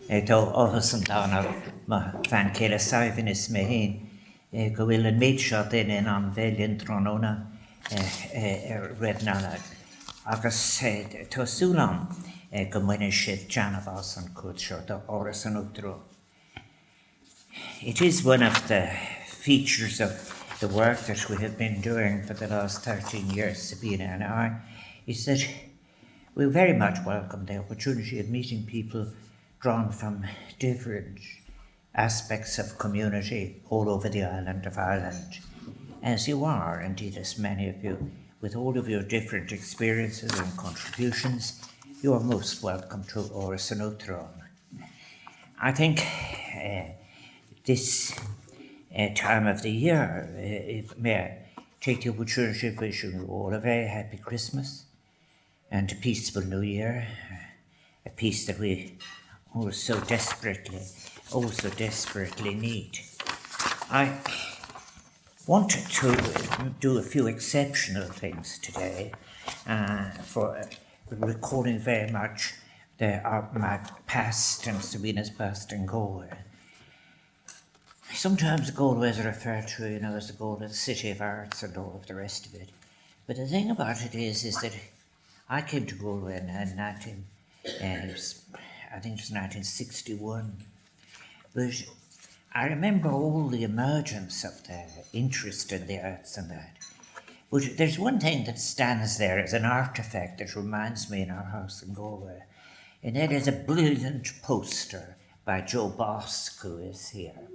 Tó áthas an dána fan céile saibhín is mé hén go bhfuil an méid seo daine an bhéilinn tróna rednána agus tásúlan go muine sibh Janavas an cúd seo do Áras an Uachtaráin. It is one of the features of the work that we have been doing for the last 13 years, Sabina and I, is that we very much welcome the opportunity of meeting people drawn from different aspects of community all over the island of Ireland, as you are, indeed, as many of you, with all of your different experiences and contributions. You are most welcome to Áras an Uachtaráin. I think this time of the year, may I take the opportunity to wish you all a very happy Christmas and a peaceful New Year, a peace that we all so desperately need. I wanted to do a few exceptional things today for recalling very much my past and Sabina's past in Galway. Sometimes Galway is referred to, as the Galway, the city of arts and all of the rest of it. But the thing about it is that I came to Galway in I think it was 1961. But I remember all the emergence of the interest in the arts and that. But there's one thing that stands there as an artifact that reminds me in our house in Galway, and that is a brilliant poster by Joe Bosk, who is here.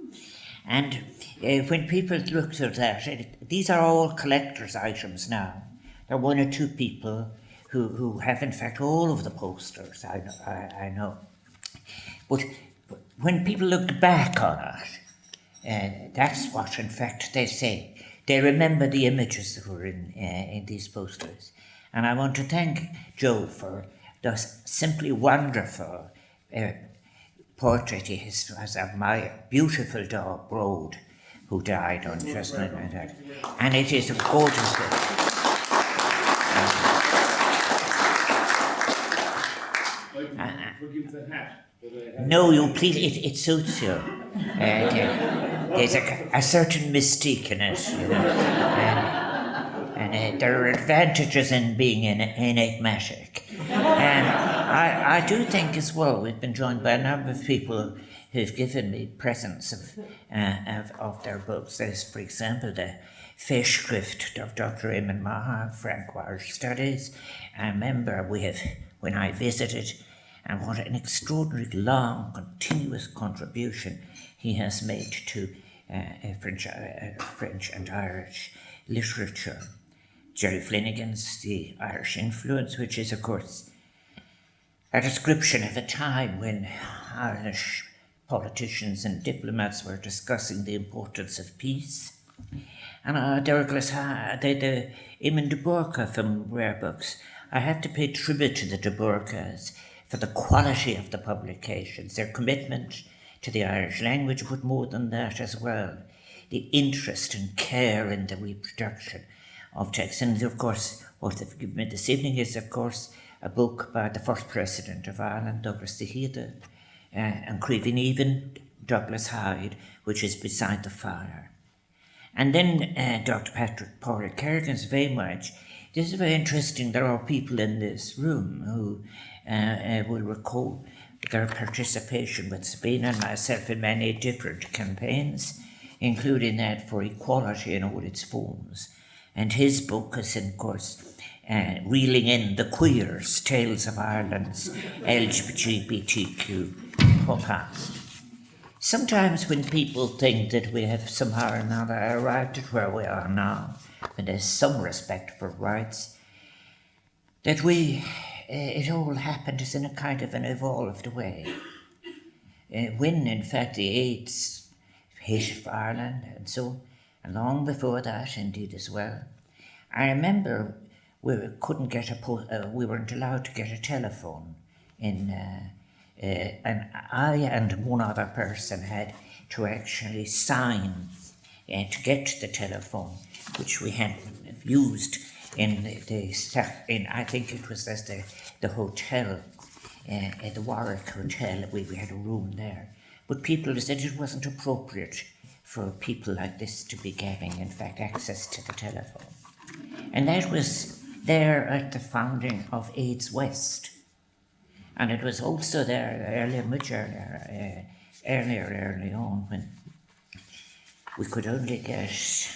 And when people looked at that, these are all collector's items now. There are one or two people who have, in fact, all of the posters, I know. But when people looked back on it, that's what, in fact, they say. They remember the images that were in these posters. And I want to thank Joe for the simply wonderful portrait he has of my beautiful dog, Broad, who died on just like that. And it is a gorgeous thing. Forgive the hat. No, you please, it suits you. There's a certain mystique in it, and there are advantages in being enigmatic. I do think as well, we've been joined by a number of people who've given me presents of their books. There's, for example, the Festschrift of Dr. Eamon Maha, Francois Studies. I remember when I visited, and what an extraordinary long, continuous contribution he has made to French and Irish literature. Jerry Flanagan's The Irish Influence, which is, of course, a description of a time when Irish politicians and diplomats were discussing the importance of peace. And Douglas, the Eamon de Burgh from Rare Books. I have to pay tribute to the de Burghs for the quality of the publications, their commitment to the Irish language, but more than that as well, the interest and care in the reproduction of texts. And of course, what they've given me this evening is, of course, a book by the first President of Ireland, Douglas Deheda, and Creevin Even, Douglas Hyde, which is Beside the Fire. And then Dr. Patrick Porritt Kerrigan's very much. This is very interesting. There are people in this room who will recall their participation with Sabina and myself in many different campaigns, including that for equality in all its forms. And his book is, of course, Reeling in the Queers, Tales of Ireland's LGBTQ past. Sometimes when people think that we have somehow or another arrived at where we are now, when there's some respect for rights, that it all happened as in a kind of an evolved way. When, in fact, the AIDS hit Ireland and so, and long before that, indeed, as well. I remember we weren't allowed to get a telephone and I and one other person had to actually sign to get the telephone, which we had used in I think it was as the hotel at the Warwick Hotel. We had a room there. But people said it wasn't appropriate for people like this to be getting, in fact, access to the telephone. And that was there at the founding of AIDS West. And it was also there early on, when we could only get,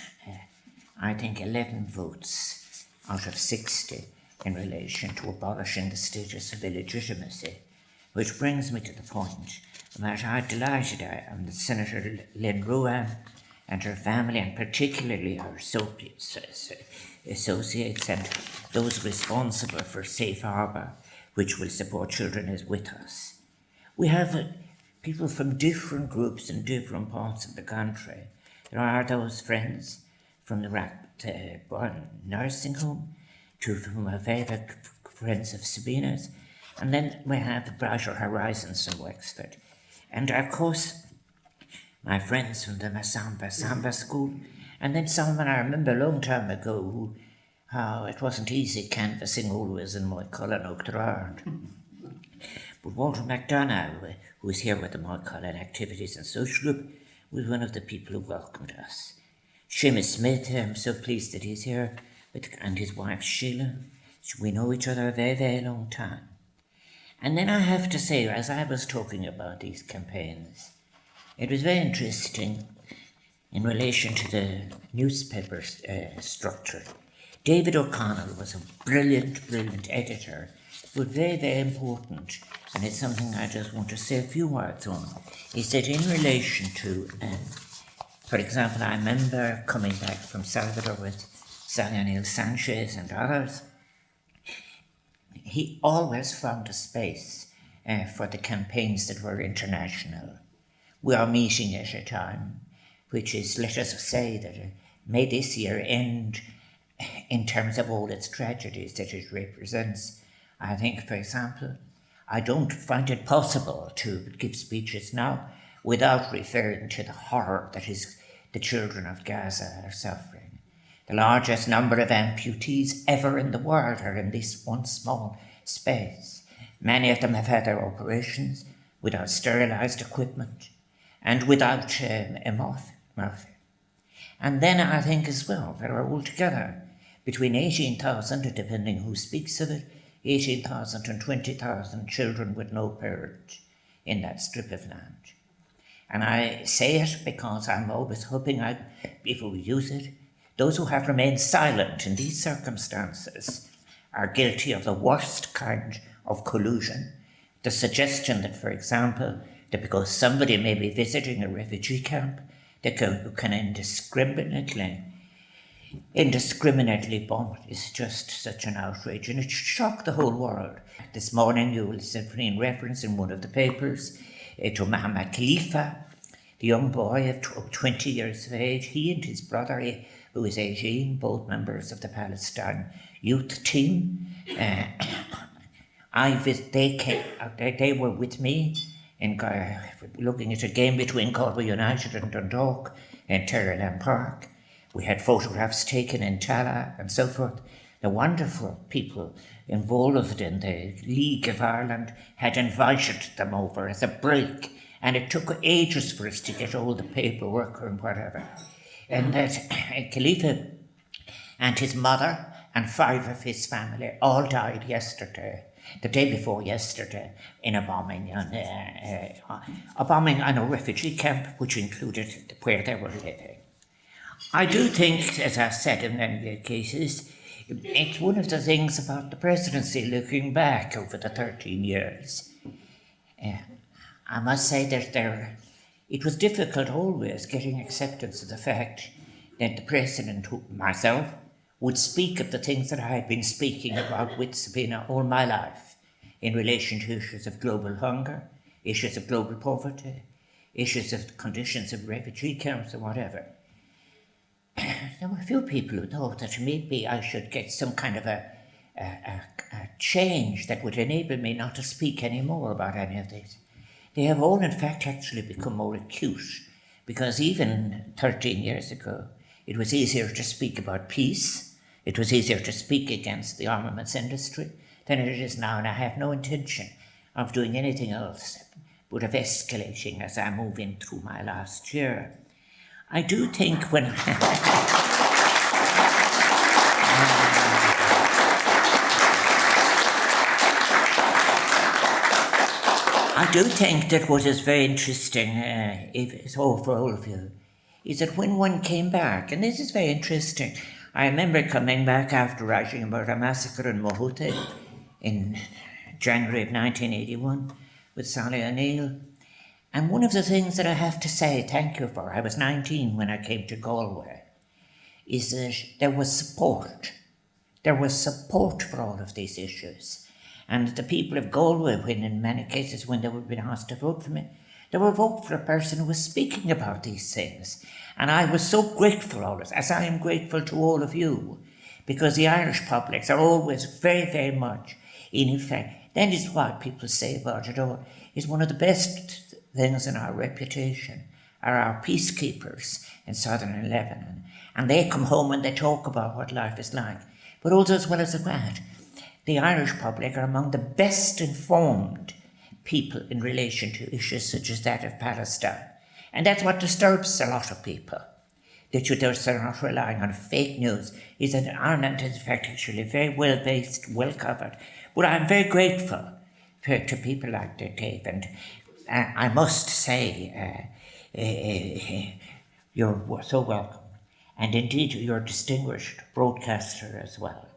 I think, 11 votes out of 60 in relation to abolishing the status of illegitimacy. Which brings me to the point that I'm delighted that Senator Lynn Ruan and her family, and particularly her associates and those responsible for Safe Harbour, which will support children, is with us. We have people from different groups in different parts of the country. There are those friends from the nursing home, to whom are very friends of Sabina's, and then we have the Brighter Horizons in Wexford. And of course, my friends from the Samba School, and then someone I remember a long time ago how it wasn't easy canvassing always in Moycullen, Uachtaráin. But Walter McDonough, who was here with the Moycullen Activities and Social Group, was one of the people who welcomed us. Seamus Smith, I'm so pleased that he's here, and his wife Sheila. We know each other a very, very long time. And then I have to say, as I was talking about these campaigns, it was very interesting in relation to the newspaper structure. David O'Connell was a brilliant editor, but very, very important, and it's something I just want to say a few words on. He said in relation to, for example, I remember coming back from Salvador with Sally O'Neill Sanchez and others. He always found a space for the campaigns that were international. We are meeting at a time which is, let us say, that may this year end in terms of all its tragedies that it represents. I think, for example, I don't find it possible to give speeches now without referring to the horror that is the children of Gaza are suffering. The largest number of amputees ever in the world are in this one small space. Many of them have had their operations without sterilised equipment and without morphine. And then I think as well, there are altogether between 18,000, depending who speaks of it, 18,000 and 20,000 children with no parent in that strip of land. And I say it because I'm always hoping people will use it. Those who have remained silent in these circumstances are guilty of the worst kind of collusion. The suggestion that, for example, that because somebody may be visiting a refugee camp, they can indiscriminately bomb it is just such an outrage, and it should shock the whole world. This morning you will see in reference in one of the papers to Mohammed Khalifa, the young boy of 20 years of age. He and his brother, who is 18, both members of the Palestine youth team. They were with me in looking at a game between Galway United and Dundalk in Terryland Park. We had photographs taken in Tala and so forth. The wonderful people involved in the League of Ireland had invited them over as a break, and it took ages for us to get all the paperwork and whatever. And that Khalifa and his mother and 5 of his family all died yesterday, the day before yesterday, in a bombing on a refugee camp, which included where they were living. I do think, as I said in many cases, it's one of the things about the presidency looking back over the 13 years. I must say that it was difficult always getting acceptance of the fact that the president, myself, would speak of the things that I had been speaking about with Sabina all my life in relation to issues of global hunger, issues of global poverty, issues of conditions of refugee camps or whatever. There were a few people who thought that maybe I should get some kind of a change that would enable me not to speak any more about any of this. They have all, in fact, actually become more acute, because even 13 years ago, it was easier to speak about peace, it was easier to speak against the armaments industry than it is now, and I have no intention of doing anything else but of escalating as I move in through my last year. I do think when I do think that what is very interesting, for all of you, is that when one came back, and this is very interesting, I remember coming back after writing about a massacre in Mohute in January of 1981 with Sally O'Neill. And one of the things that I have to say thank you for, I was 19 when I came to Galway, is that there was support. There was support for all of these issues. And the people of Galway, when in many cases when they would be asked to vote for me, they would vote for a person who was speaking about these things. And I was so grateful for all this, as I am grateful to all of you, because the Irish publics are always very, very much, in effect, that is what people say about it all, is one of the best things in our reputation are our peacekeepers in southern Lebanon. And they come home and they talk about what life is like. But also, as well as that, the Irish public are among the best informed people in relation to issues such as that of Palestine. And that's what disturbs a lot of people, that they're not relying on fake news. Is that Ireland is in fact actually very well based, well covered. But I'm very grateful to people like Dave, and I must say, you're so welcome. And indeed, you're a distinguished broadcaster as well,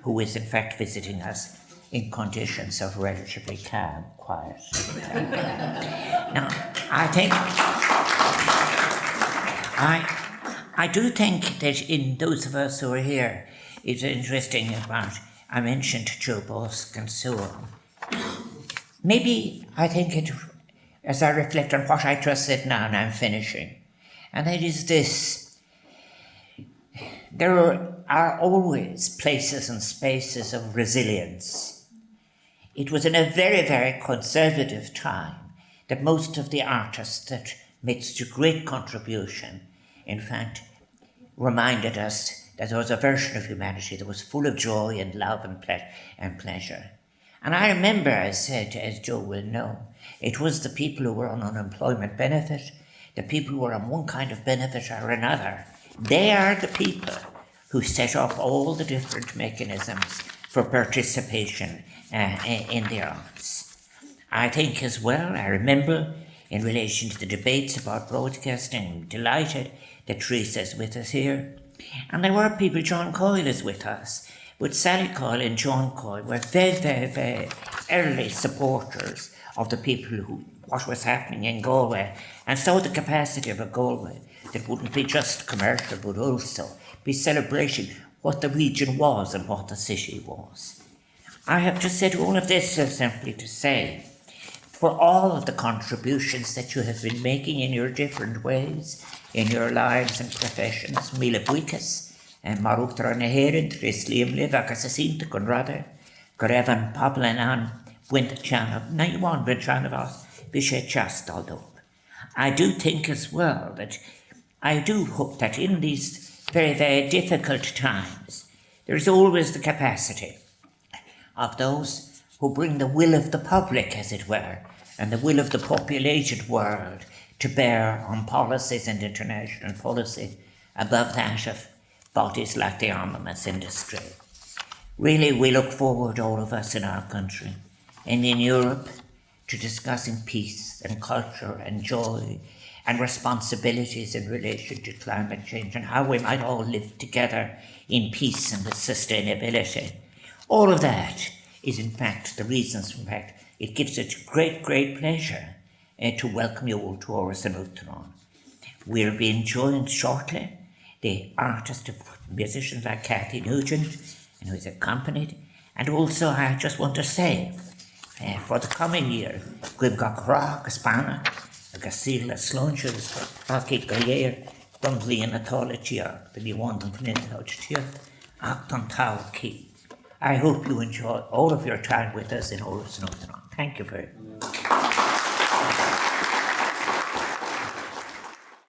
who is in fact visiting us in conditions of relatively calm, quiet. Now, I do think that in those of us who are here, it's interesting about, I mentioned Joe Bosk and so on. Maybe I think it, as I reflect on what I just said now, and I'm finishing, and that is this. There are always places and spaces of resilience. It was in a very, very conservative time that most of the artists that made such a great contribution, in fact, reminded us that there was a version of humanity that was full of joy and love and pleasure. And I remember, as Joe will know, it was the people who were on unemployment benefit, the people who were on one kind of benefit or another. They are the people who set up all the different mechanisms for participation in the arts. I think as well, I remember in relation to the debates about broadcasting, I'm delighted that Teresa's with us here. And there were people, John Coyle is with us, but Sally Coyle and John Coyle were very, very, very early supporters of the people what was happening in Galway, and saw the capacity of a Galway that wouldn't be just commercial, but also be celebrating what the region was and what the city was. I have just said all of this simply to say, for all of the contributions that you have been making in your different ways, in your lives and professions, Mila Buikas, and mar Uachtaráin na hÉireann, Tris Liam Liv, agus a sínta gon rada, go raibh an pobl an buinte teanamh, na bháin buinte teanamh as, bhí sé teastáil. I do think as well that I do hope that in these very, very difficult times, there is always the capacity of those who bring the will of the public, as it were, and the will of the populated world to bear on policies and international policy above that of bodies like the armaments industry. Really, we look forward, all of us in our country and in Europe, to discussing peace and culture and joy and responsibilities in relation to climate change and how we might all live together in peace and with sustainability. All of that is in fact the reasons, in fact, it gives us great, great pleasure to welcome you all to Áras and Uachtaráin. We'll be enjoying shortly the artist of musicians like Kathy Nugent, and who is accompanied. And also I just want to say, for the coming year, we've got Crach, Spana, Gasila, Slunches, Rocky Gayer, Dunley and Atologia, the new one from Intelligence, Acton Tau Key. I hope you enjoy all of your time with us in Áras and Uachtaráin. Thank you very much.